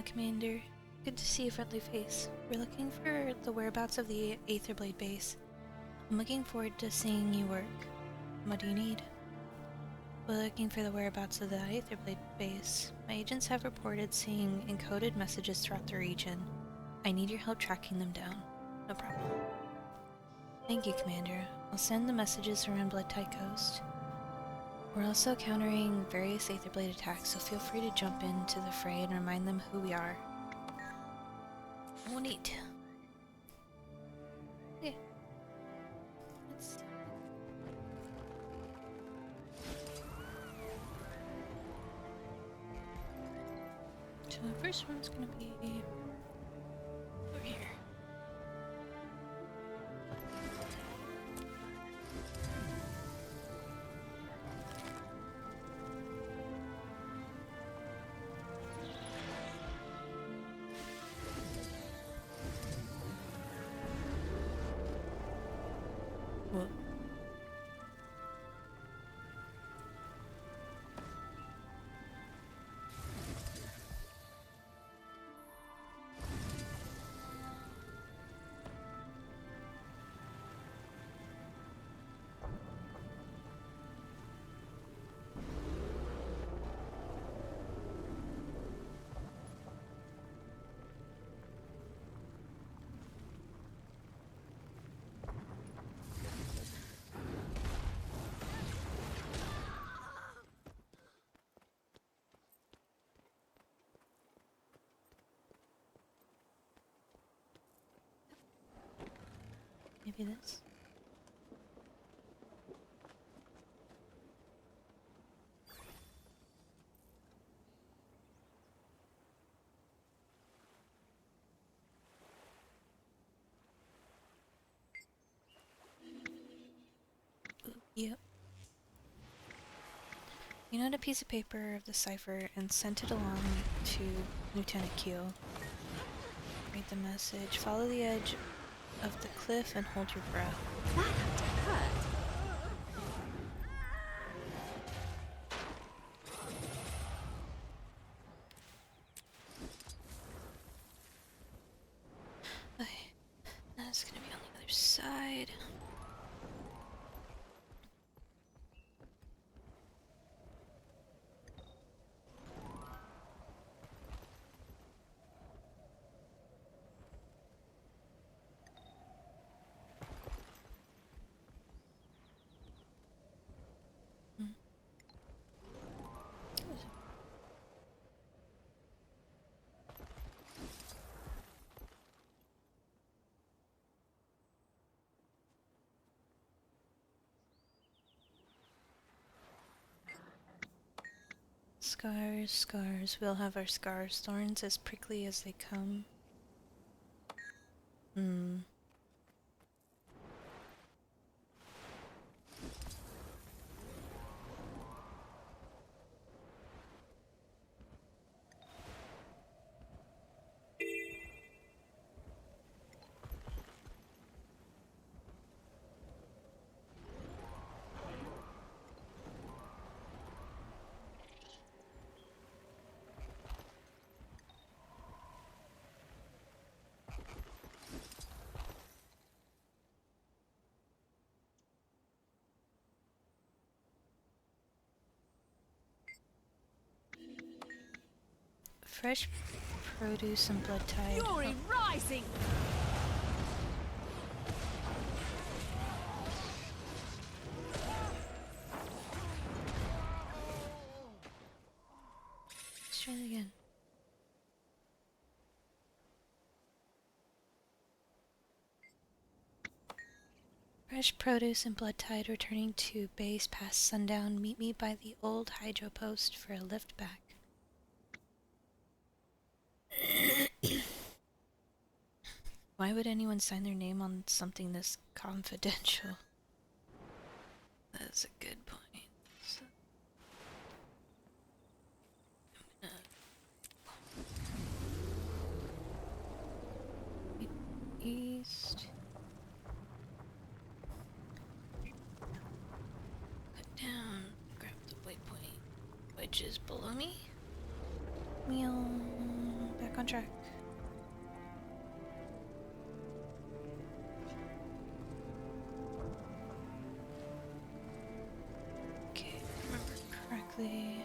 Commander. Good to see a friendly face. We're looking for the whereabouts of the Aetherblade base. I'm looking forward to seeing you work. What do you need? We're looking for the whereabouts of the Aetherblade base. My agents have reported seeing encoded messages throughout the region. I need your help tracking them down. No problem. Thank you, Commander. I'll send the messages around Blood Tide Coast. We're also countering various Aetherblade attacks, so feel free to jump into the fray and remind them who we are. Oh, neat. Okay. Let's... So the first one's gonna be over here. Whoa. Maybe this? Ooh, yep. You note a piece of paper of the cipher and sent it along to Lieutenant Keel. Read the message. Follow the edge of the cliff and hold your breath. That had to hurt. Okay, that's gonna be on the other side. Scars, scars. We'll have our scars. Thorns as prickly as they come. Fresh produce and blood tide. Fury rising! Let's try it again. Fresh produce and blood tide returning to base past sundown. Meet me by the old hydro post for a lift back. Why would anyone sign their name on something this confidential? That's a good point. So, east. Cut down. Grab the waypoint, which is below me. Meow. back on track. Okay, if I remember correctly.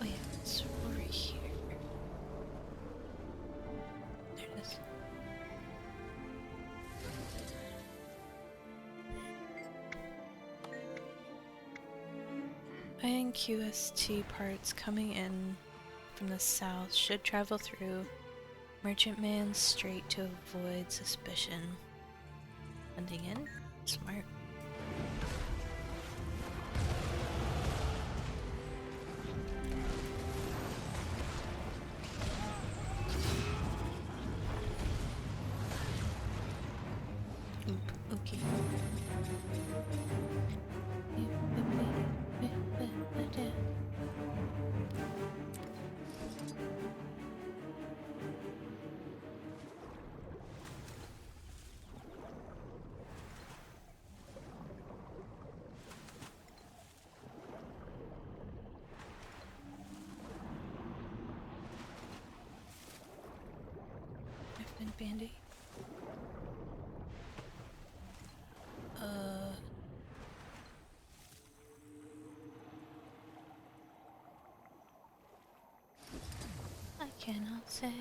Oh yeah, it's over here. There it is. Iron QST parts coming in from the south should travel through Merchantman Strait to avoid suspicion. Hunting in? Smart. Oop, okay. I've been bandy. I cannot say.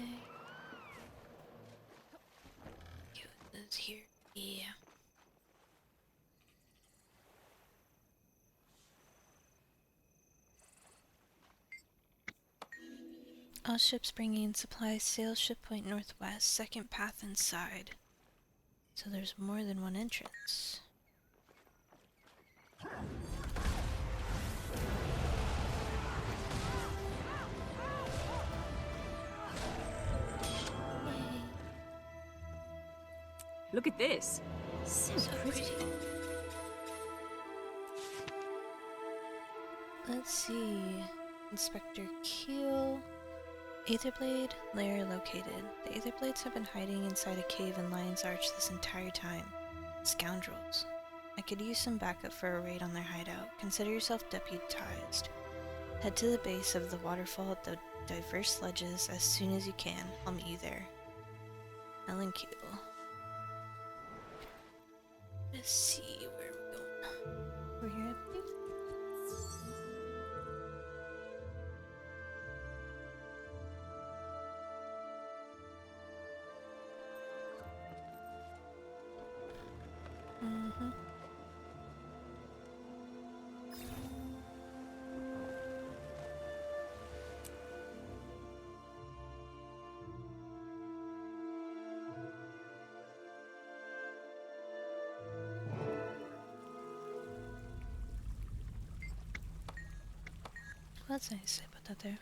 It is here. Yeah. All ships bringing supplies sail ship point northwest, second path inside. So there's more than one entrance. Yay. Look at this. So pretty. Let's see. Inspector Keel. Aetherblade lair located. The Aetherblades have been hiding inside a cave in Lion's Arch this entire time. Scoundrels. I could use some backup for a raid on their hideout. Consider yourself deputized. Head to the base of the waterfall at the diverse ledges as soon as you can. I'll meet you there. Ellen Keel. Let's see where we're going. We're here, I believe. Mm-hmm. Well, that's nice. I put that there.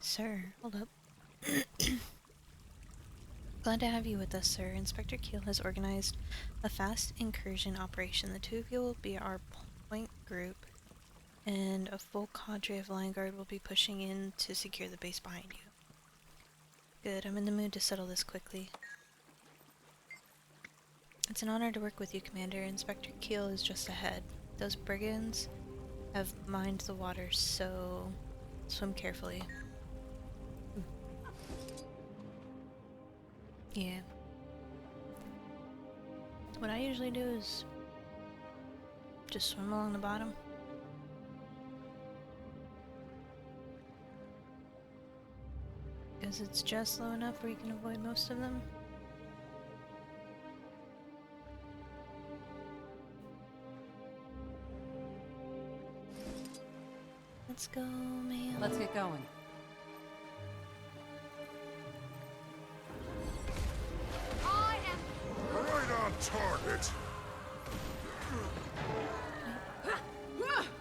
Sir, hold up. Glad to have you with us, sir. Inspector Keel has organized a fast incursion operation. The two of you will be our point group, and a full cadre of Lion Guard will be pushing in to secure the base behind you. Good, I'm in the mood to settle this quickly. It's an honor to work with you, Commander. Inspector Keel is just ahead. Those brigands have mined the water, so swim carefully. Yeah. What I usually do is just swim along the bottom. Because it's just low enough where you can avoid most of them. Let's go, man. Let's get going. I am Right on target.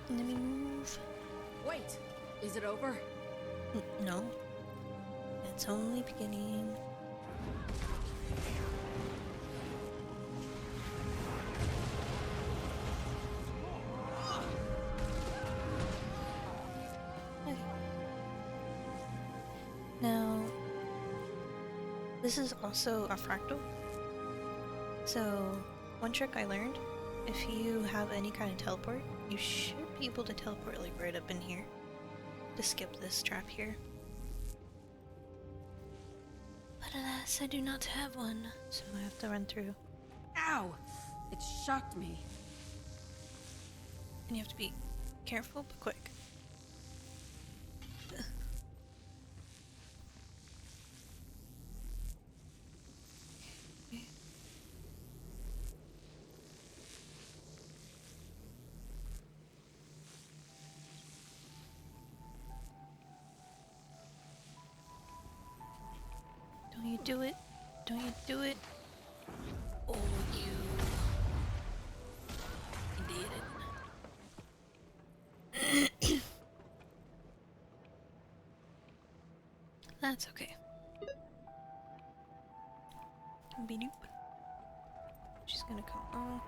Let me move. Wait, is it over? No. It's only beginning. Okay. Now, this is also a fractal. So, one trick I learned, if you have any kind of teleport, you should be able to teleport like right up in here to skip this trap here. But alas, I do not have one, so I have to run through. Ow! It shocked me. And you have to be careful but quick. Don't you do it. Don't you do it. Oh, you did it. That's okay. Be-doop. She's gonna come on.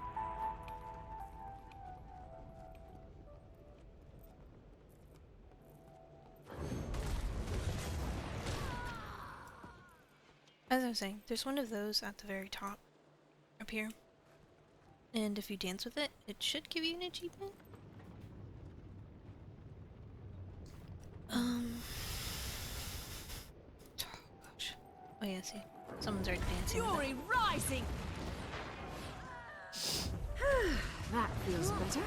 As I was saying, there's one of those at the very top, up here. And if you dance with it, it should give you an achievement. Oh gosh. Oh yeah, see. Someone's already dancing with Fury it. rising! That feels better.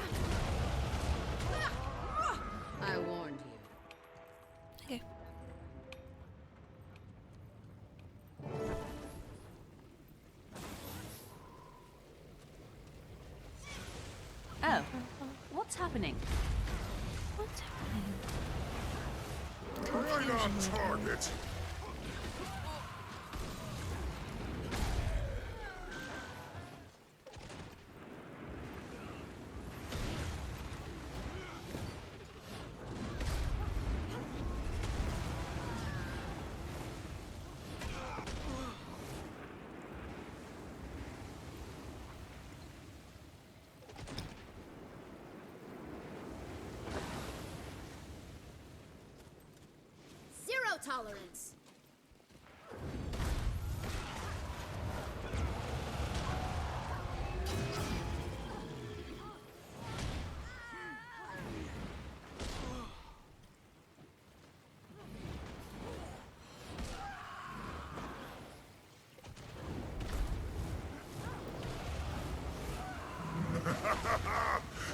I warned you. Okay. Oh, what's happening? What's happening? Right on target. Zero tolerance!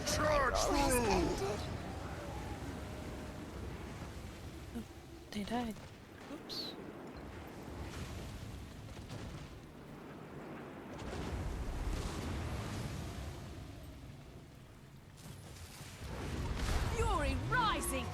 Charge through! They died. Oops. Fury rising!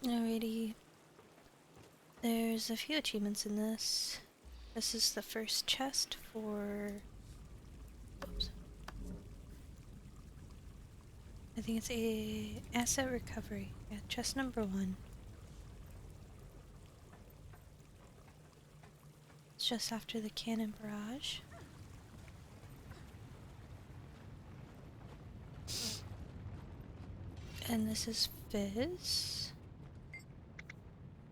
Alrighty. There's a few achievements in this. This is the first chest for... Oops. I think it's a asset recovery. Yeah, chest number 1. It's just after the cannon barrage. And this is Fizz.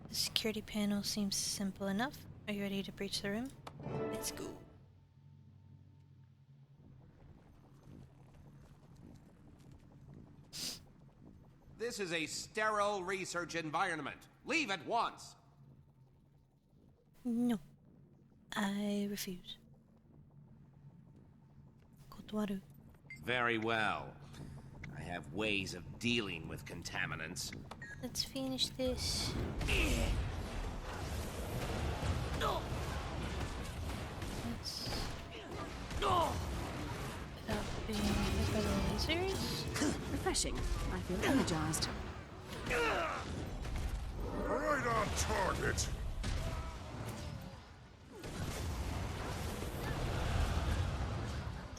The security panel seems simple enough. Are you ready to breach the room? Let's go. This is a sterile research environment. Leave at once. No. I refuse. Kotowaru. Very well. I have ways of dealing with contaminants. Let's finish this. Let's... Without being hit by the lasers. Refreshing. I feel energized. Right on target.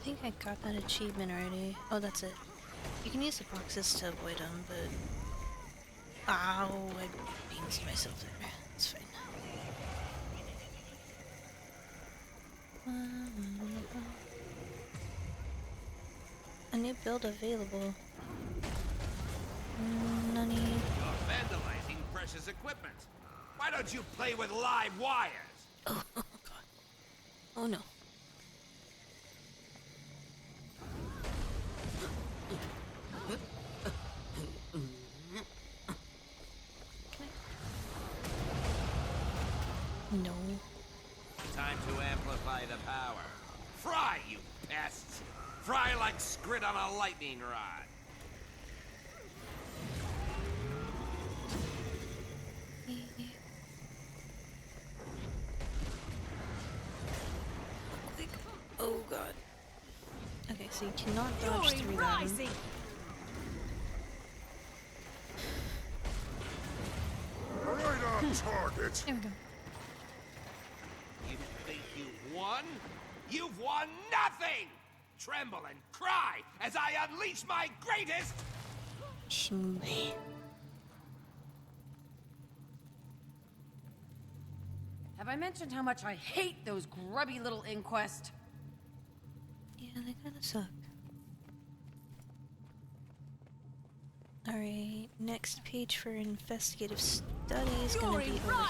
think I got that achievement already. Oh, that's it. You can use the boxes to avoid them, but... Ow, I beansed myself there. It's fine. A new build available. Nani. You're vandalizing precious equipment. Why don't you play with live wires? Oh, oh god. Oh no. No. Time to amplify the power. Fry, you pests! Fry like scrit on a lightning rod. Quick. Oh god. Okay, so you cannot dodge through that. Rising. Right on target. There we go. You think you've won? You've won nothing! Tremble and cry as I unleash my greatest... Shimmy. Have I mentioned how much I hate those grubby little inquest? Yeah, they kinda suck. Alright, next page for investigative study is gonna be over here as well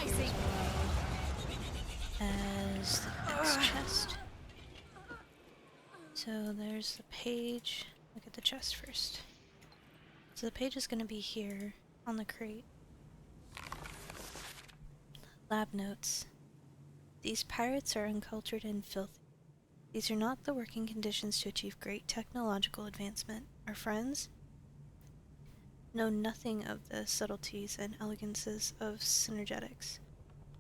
as the next chest. So there's the page. Look at the chest first. So the page is gonna be here on the crate. Lab notes. These pirates are uncultured and filthy. These are not the working conditions to achieve great technological advancement. Our friends know nothing of the subtleties and elegances of synergetics.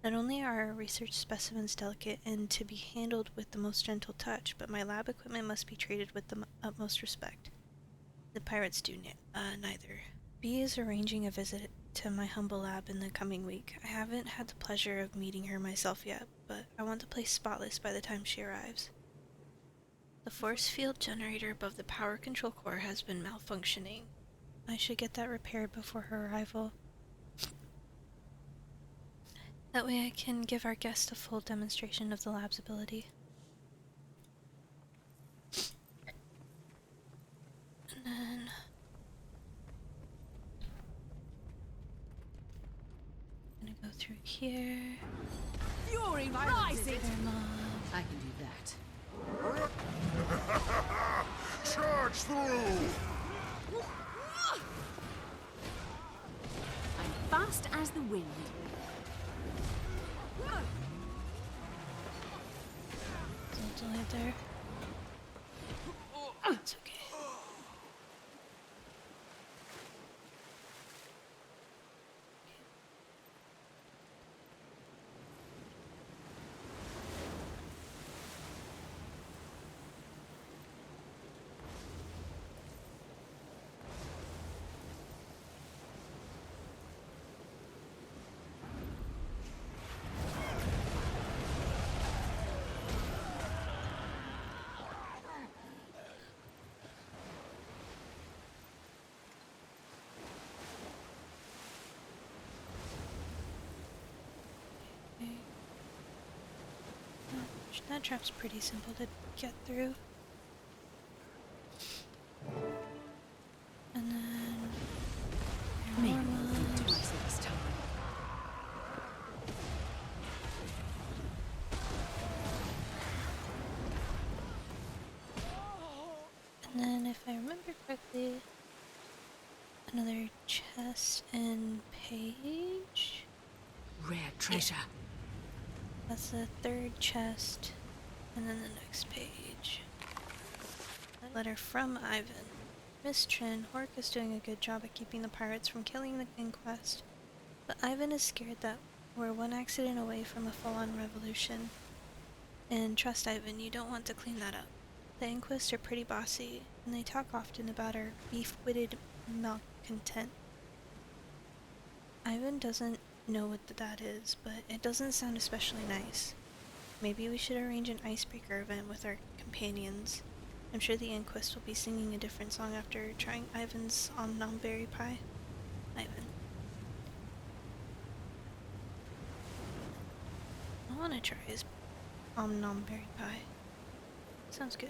Not only are our research specimens delicate and to be handled with the most gentle touch, but my lab equipment must be treated with the utmost respect. The pirates do neither. B is arranging a visit to my humble lab in the coming week. I haven't had the pleasure of meeting her myself yet, but I want the place spotless by the time she arrives. The force field generator above the power control core has been malfunctioning. I should get that repaired before her arrival. That way I can give our guest a full demonstration of the lab's ability. And then... I'm gonna go through here. Fury rising. Thermod. I can do that. Charge through. I'm fast as the wind. Don't delay there. It's okay. That trap's pretty simple to get through. And then... Maybe more I'll think mobs. twice this time. And then, if I remember correctly, another chest and page? Rare treasure. That's the third chest, and then the next page. A letter from Ivan. Miss Trin, Hork is doing a good job at keeping the pirates from killing the Inquest, but Ivan is scared that we're one accident away from a full-on revolution. And trust Ivan, you don't want to clean that up. The Inquest are pretty bossy, and they talk often about our beef-witted malcontent. Ivan doesn't know what that is, but it doesn't sound especially nice. Maybe we should arrange an icebreaker event with our companions. I'm sure the Inquest will be singing a different song after trying Ivan's Omnomberry Pie. Ivan. I want to try his Omnomberry Pie. Sounds good.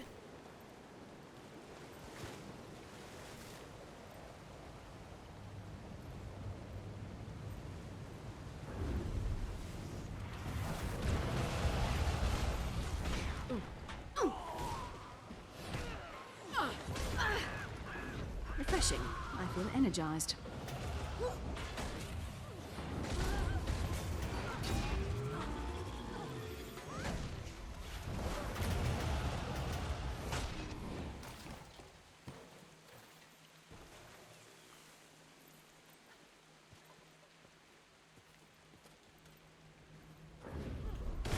Refreshing. I feel energized.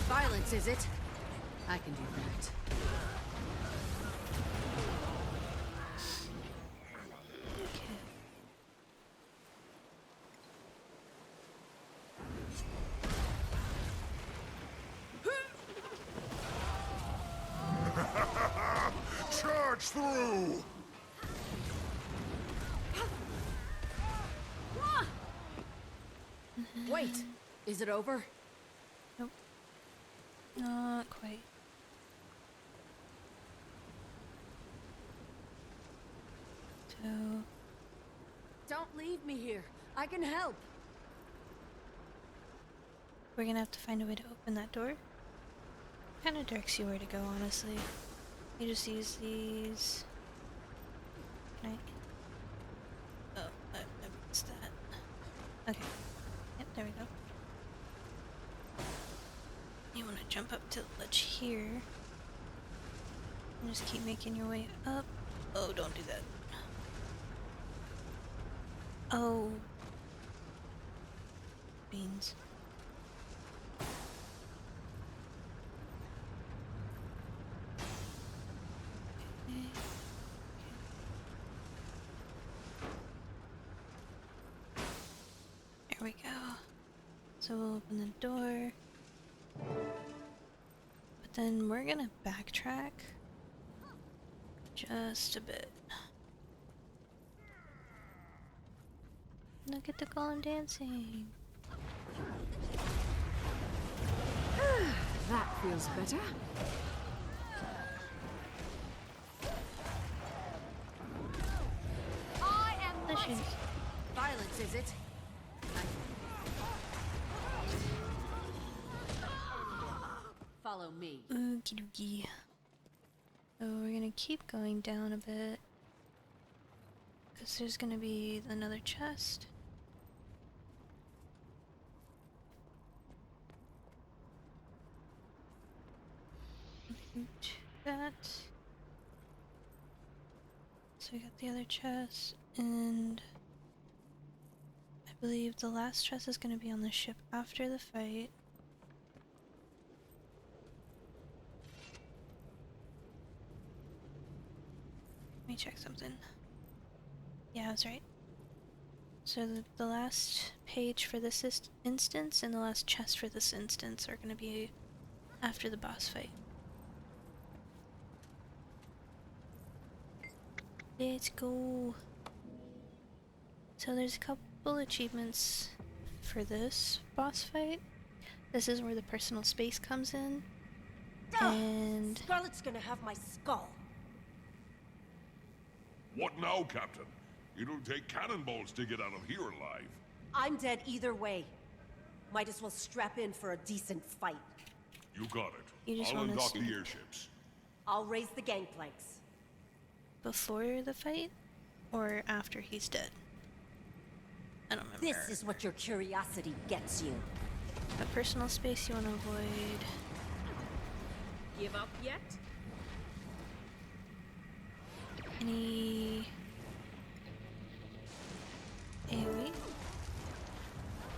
Violence, is it? I can do that. Charge through! Wait, is it over? Nope. Not quite. So, Don't leave me here. I can help. we're gonna have to find a way to open that door. Kinda directs you where to go, honestly. You just use these. Can I? Oh, I missed that. Okay. Yep, there we go. You wanna jump up to the ledge here. And just keep making your way up. Oh, don't do that. Oh. Beans. There we go. So we'll open the door. But then we're gonna backtrack just a bit. Look at the golem dancing. That feels better. I am Delicious. mighty. Violence, is it? Follow me. Okie dokie. So we're gonna keep going down a bit. Because there's gonna be another chest. That. So we got the other chest, and I believe the last chest is going to be on the ship after the fight. Let me check something. Yeah, I was right. So the last page for this instance and the last chest for this instance are going to be after the boss fight. Let's go. So there's a couple achievements for this boss fight. This is where the personal space comes in. And Scarlet's gonna have my skull. What now, Captain? It'll take cannonballs to get out of here alive. I'm dead either way. Might as well strap in for a decent fight. You got You it. just I'll wanna undock sneak. the airships. I'll raise the gangplanks. before the fight or after he's dead? I don't remember. This is what your curiosity gets you. A personal space you want to avoid. Give up yet? Any AoE?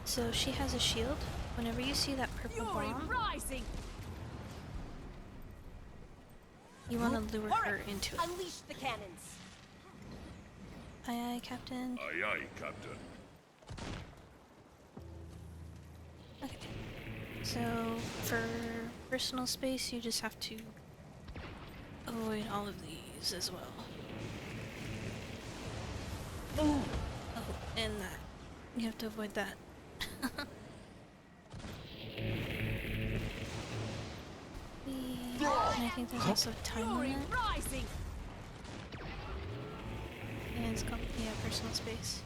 So she has a shield. Whenever you see that purple bomb, rising! you want to lure her Alright, into it. unleash the cannons. Aye aye, Captain. Aye aye, Captain. Okay. So for personal space, you just have to avoid all of these. use as well. Oh, and that. You have to avoid that. And I think there's also time on Fury that. rising. And it's called, yeah, personal space.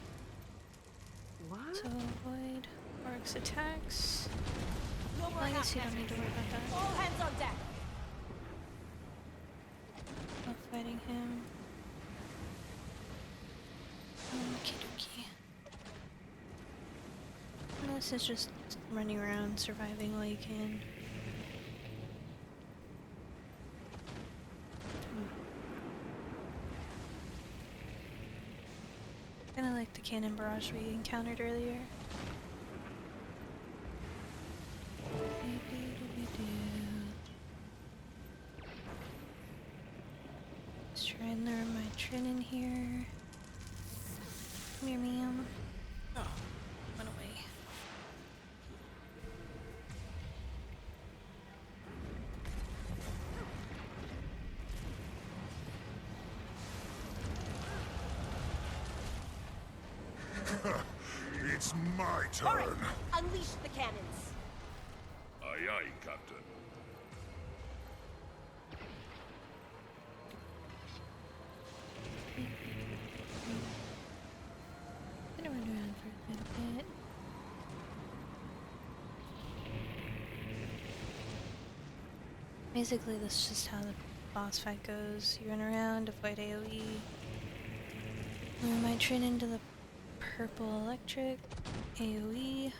What? So avoid Orc's attacks. No more Well, I guess half you don't need to worry about that. All hands on deck. Not fighting him. Okie dokie. And this is just running around, surviving while you can. Kinda like the cannon barrage we encountered earlier. Let's try and lure my Trin in here. Come here, ma'am. Oh, went away. It's my turn. All right, unleash the cannons. Aye, aye, Captain. Gonna run around for a little bit. Basically, this is just how the boss fight goes. You run around, avoid AoE. Lure my Trin into the purple electric. AoE.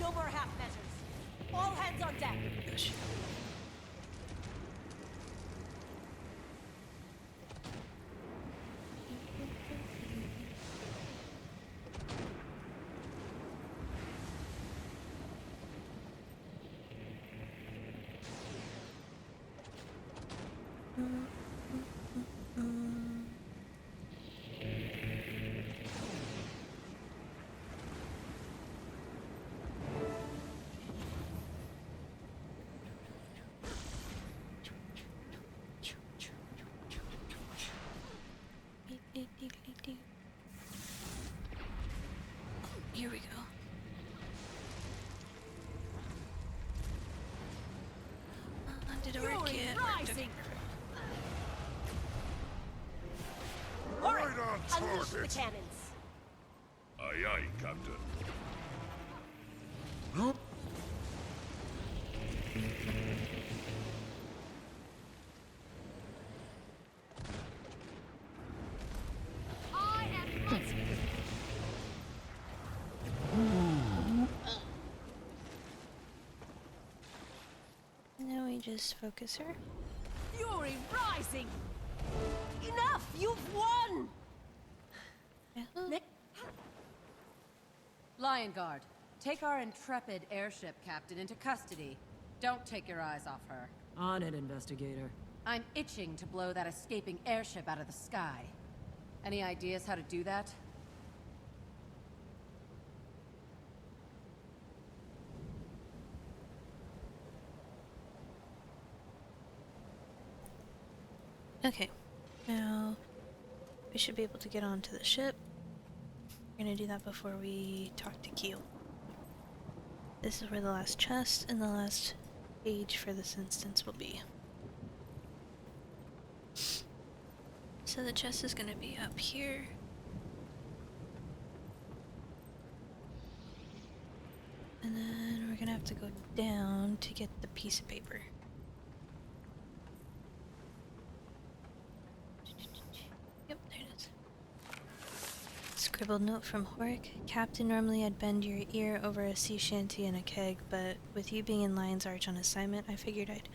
No more half measures. All hands on deck. Gosh. Here we go. Did it work Fury yet? rising. All right, Right on unleash the target. cannons. Aye, aye, Captain. I am mighty. Now we just focus her. Fury rising. Enough! You've won. Yahoo. Nick, Lion Guard, take our intrepid airship captain into custody. Don't take your eyes off her. On it, investigator. I'm itching to blow that escaping airship out of the sky. Any ideas how to do that? Okay, now we should be able to get onto the ship. We're gonna do that before we talk to Keel. This is where the last chest and the last page for this instance will be. So the chest is gonna be up here. And then we're gonna have to go down to get the piece of paper. Yep, there it is. Scribbled note from Horik. Captain, normally I'd bend your ear over a sea shanty and a keg, but with you being in Lion's Arch on assignment, I figured I'd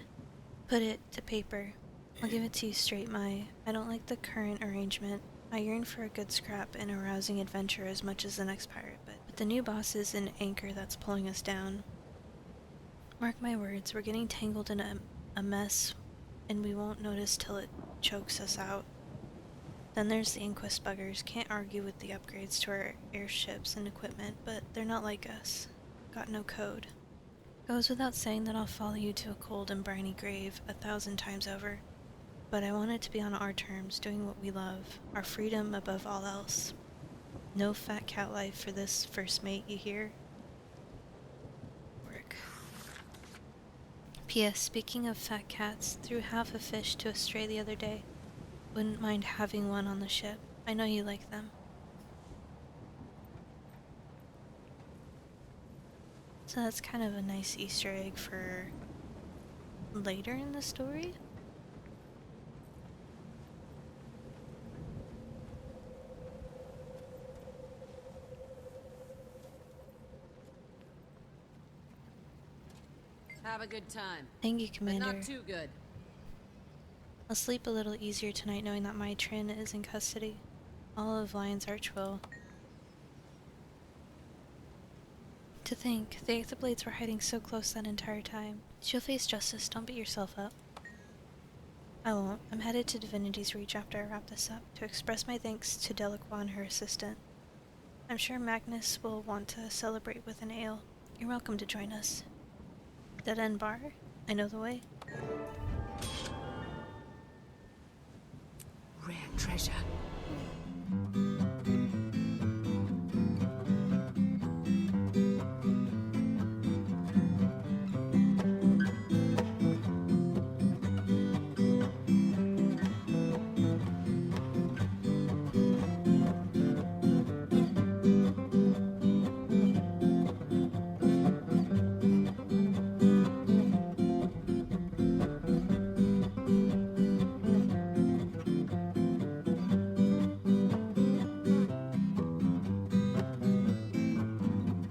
put it to paper. I'll give it to you straight, Mai. I don't like the current arrangement. I yearn for a good scrap and a rousing adventure as much as the next pirate, but the new boss is an anchor that's pulling us down. Mark my words, we're getting tangled in a mess, and we won't notice till it chokes us out. Then there's the Inquest buggers. Can't argue with the upgrades to our airships and equipment, but they're not like us. got no code. Goes without saying that I'll follow you to a cold and briny grave 1,000 times over. But I want it to be on our terms, doing what we love, our freedom above all else. No fat cat life for this first mate, you hear? Work. P.S. Speaking of fat cats, threw half a fish to a stray the other day. Wouldn't mind having one on the ship. I know you like them. So that's kind of a nice Easter egg for later in the story. Have a good time. Thank you, But Commander. not too good. I'll sleep a little easier tonight knowing that my Trin is in custody. All of Lion's Arch will. To think, the Aetherblades were hiding so close that entire time. She'll face justice, don't beat yourself up. I won't. I'm headed to Divinity's Reach after I wrap this up, to express my thanks to Delacroix and her assistant. I'm sure Magnus will want to celebrate with an ale. You're welcome to join us. Dead End Bar? I know the way. Rare treasure.